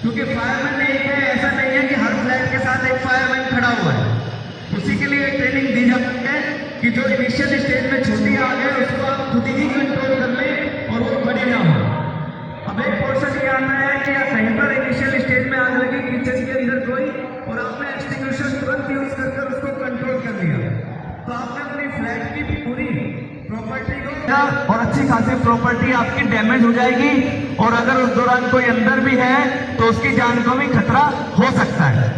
क्योंकि फायरमैन एक है, ऐसा नहीं है कि हर फ्लैट के साथ एक फायरमैन खड़ा हुआ है। उसी के लिए ट्रेनिंग दी जाती है कि जो इनिशियल स्टेज में छोटी आग है उसको आप खुद ही कंट्रोल कर लें और वो बड़ी ना हो। अब एक पोर्शन ये आता है कि कहीं पर इनिशियल स्टेज में आग लगी किचन के अंदर कोई, और आपने एक्सटिंग्विशर तुरंत यूज कर उसको कंट्रोल कर लिया, तो आपने अपनी फ्लैट की पूरी प्रॉपर्टी को और अच्छी खासी प्रॉपर्टी आपकी डैमेज हो जाएगी, और अगर उस दौरान कोई अंदर भी है तो उसकी जान को भी खतरा हो सकता है।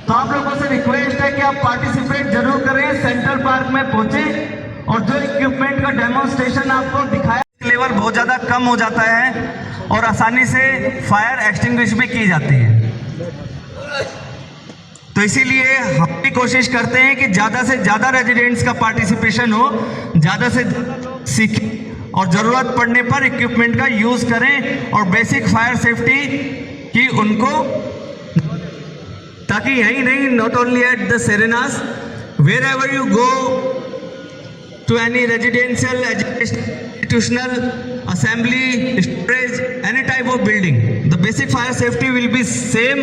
तो आप लोगों से रिक्वेस्ट है कि आप पार्टिसिपेट जरूर करें, सेंट्रल पार्क में पहुंचे और जो इक्विपमेंट का डेमोन्स्ट्रेशन आपको दिखाया, लेवल बहुत ज्यादा कम हो जाता है और आसानी से फायर एक्सटिंग्विश भी की जाती है। तो इसीलिए हम भी कोशिश करते हैं कि ज़्यादा से ज़्यादा रेजिडेंट्स का पार्टिसिपेशन हो, ज़्यादा से सीखें और ज़रूरत पड़ने पर इक्विपमेंट का यूज़ करें और बेसिक फायर सेफ्टी की उनको, ताकि यही नहीं, not only at the Serenas, wherever you go to any residential institutional assembly, storage, any type of building, the basic fire safety will be same,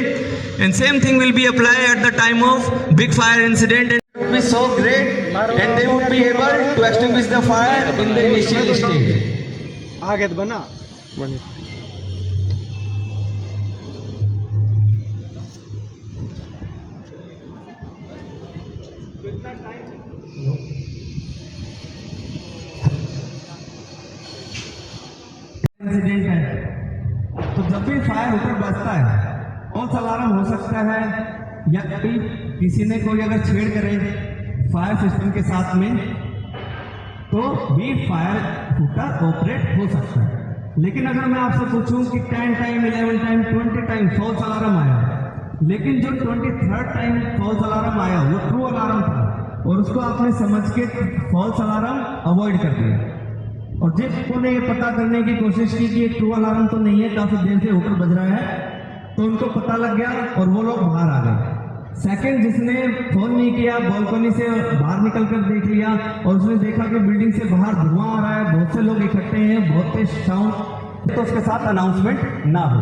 and same thing will be applied at the time of big fire incident, and it would be so great and they would be able to extinguish the fire in the initial stage. आगे बना incident है, तो जब भी fire hooter बजता है, false alarm हो सकता है, या किसी ने कोई अगर छेड़ करे फायर सिस्टम के साथ में, तो भी फायर हुटर ऑपरेट हो सकता है। लेकिन अगर मैं आपसे पूछूं कि 10 time, 11 time, 20 time false alarm आया, लेकिन जो 23rd टाइम फॉल्स अलार्म आया वो ट्रू अलार्म था, और उसको आपने समझ के फॉल्स अलार्म अवॉइड कर दिया, और जिनको ने ये पता करने की कोशिश की कि ये ट्रू अलार्म तो नहीं है, काफी देर से होकर बज रहा है, तो उनको पता लग गया और वो लोग बाहर आ गए। सेकंड, जिसने फोन नहीं किया, बालकनी से बाहर निकलकर देख लिया और उसने देखा कि बिल्डिंग से बाहर धुआं आ रहा है, बहुत से लोग इकट्ठे हैं, बहुत तेज साउंड, तो उसके साथ अनाउंसमेंट ना हो।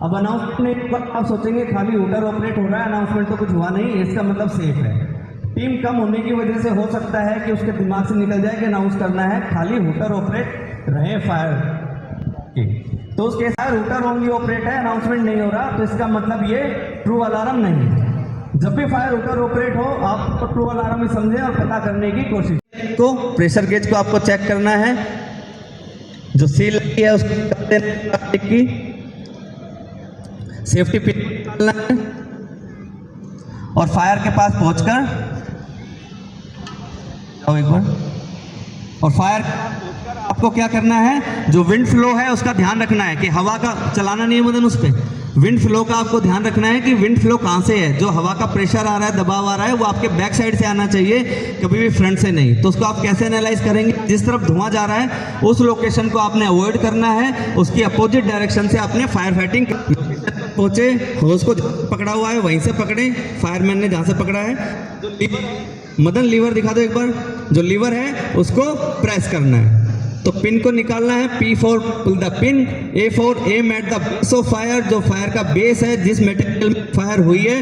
अब अनाउंसमेंट आप सोचेंगे खाली हुटर ऑपरेट हो रहा है, अनाउंसमेंट तो कुछ हुआ नहीं, इसका मतलब सेफ है। टीम कम होने की वजह से हो सकता है कि उसके दिमाग से निकल जाए कि अनाउंस करना है, खाली हुटर ऑपरेट रहे फायर की, तो उसके फायर हुटर ओनली ऑपरेट है, अनाउंसमेंट नहीं हो रहा, तो इसका मतलब ये ट्रू अलार्म नहीं है। जब भी फायर हुटर ऑपरेट हो, आप ट्रू अलार्म ही समझें और पता करने की कोशिश। तो प्रेशर गेज को आपको चेक करना है, जो सील है उसको की सेफ्टी पिन डालना है, और फायर के पास पहुंचकर एक बार, और फायर आपको क्या करना है, जो विंड फ्लो है उसका ध्यान रखना है कि हवा का चलाना नहीं है मदन, उस पर विंड फ्लो का आपको ध्यान रखना है कि विंड फ्लो कहाँ से है, जो हवा का प्रेशर आ रहा है, दबाव आ रहा है, वो आपके बैक साइड से आना चाहिए, कभी भी फ्रंट से नहीं। तो उसको आप कैसे एनालाइज करेंगे, जिस तरफ धुआं जा रहा है उस लोकेशन को आपने अवॉइड करना है, उसकी अपोजिट डायरेक्शन से आपने फायर फाइटिंग पहुंचे, होस को पकड़ा हुआ है वहीं से पकड़े, फायरमैन ने जहाँ से पकड़ा है, मदन लीवर दिखा दो एक बार, जो लीवर है उसको प्रेस करना है, तो पिन को निकालना है, P for pull the pin, A for aim at the base of fire, जो फायर का बेस है, जिस मटेरियल में फायर हुई है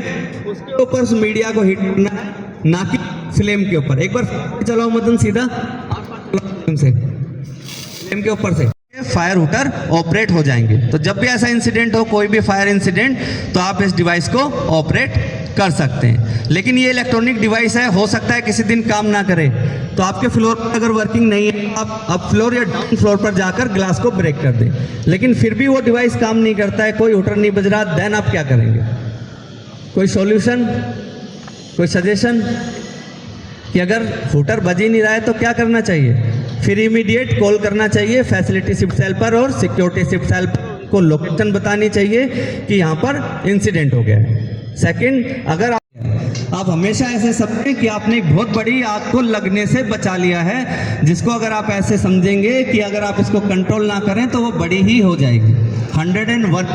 उसके ऊपर उस मीडिया को हिट करना है, ना कि फ्लेम के ऊपर। एक बार चलाओ मदन सीधा, से फ्लेम के ऊपर से फायर हुटर ऑपरेट हो जाएंगे। तो जब भी ऐसा इंसिडेंट हो, कोई भी फायर इंसिडेंट, तो आप इस डिवाइस को ऑपरेट कर सकते हैं। लेकिन ये इलेक्ट्रॉनिक डिवाइस है, हो सकता है किसी दिन काम ना करे, तो आपके फ्लोर पर अगर वर्किंग नहीं है, आप अप फ्लोर या डाउन फ्लोर पर जाकर ग्लास को ब्रेक कर दें। लेकिन फिर भी वो डिवाइस काम नहीं करता है, कोई हुटर नहीं बज रहा, देन आप क्या करेंगे? कोई सॉल्यूशन, कोई सजेशन कि अगर हुटर बज ही नहीं रहा है तो क्या करना चाहिए? फिर इमीडिएट कॉल करना चाहिए फैसिलिटी शिफ्ट सेल पर, और सिक्योरिटी शिफ्ट सेल को लोकेशन बतानी चाहिए कि यहाँ पर इंसिडेंट हो गया है। सेकंड, अगर आप हमेशा ऐसे समझें कि आपने एक बहुत बड़ी आग को लगने से बचा लिया है, जिसको अगर आप ऐसे समझेंगे कि अगर आप इसको कंट्रोल ना करें तो वो बड़ी ही हो जाएगी। 101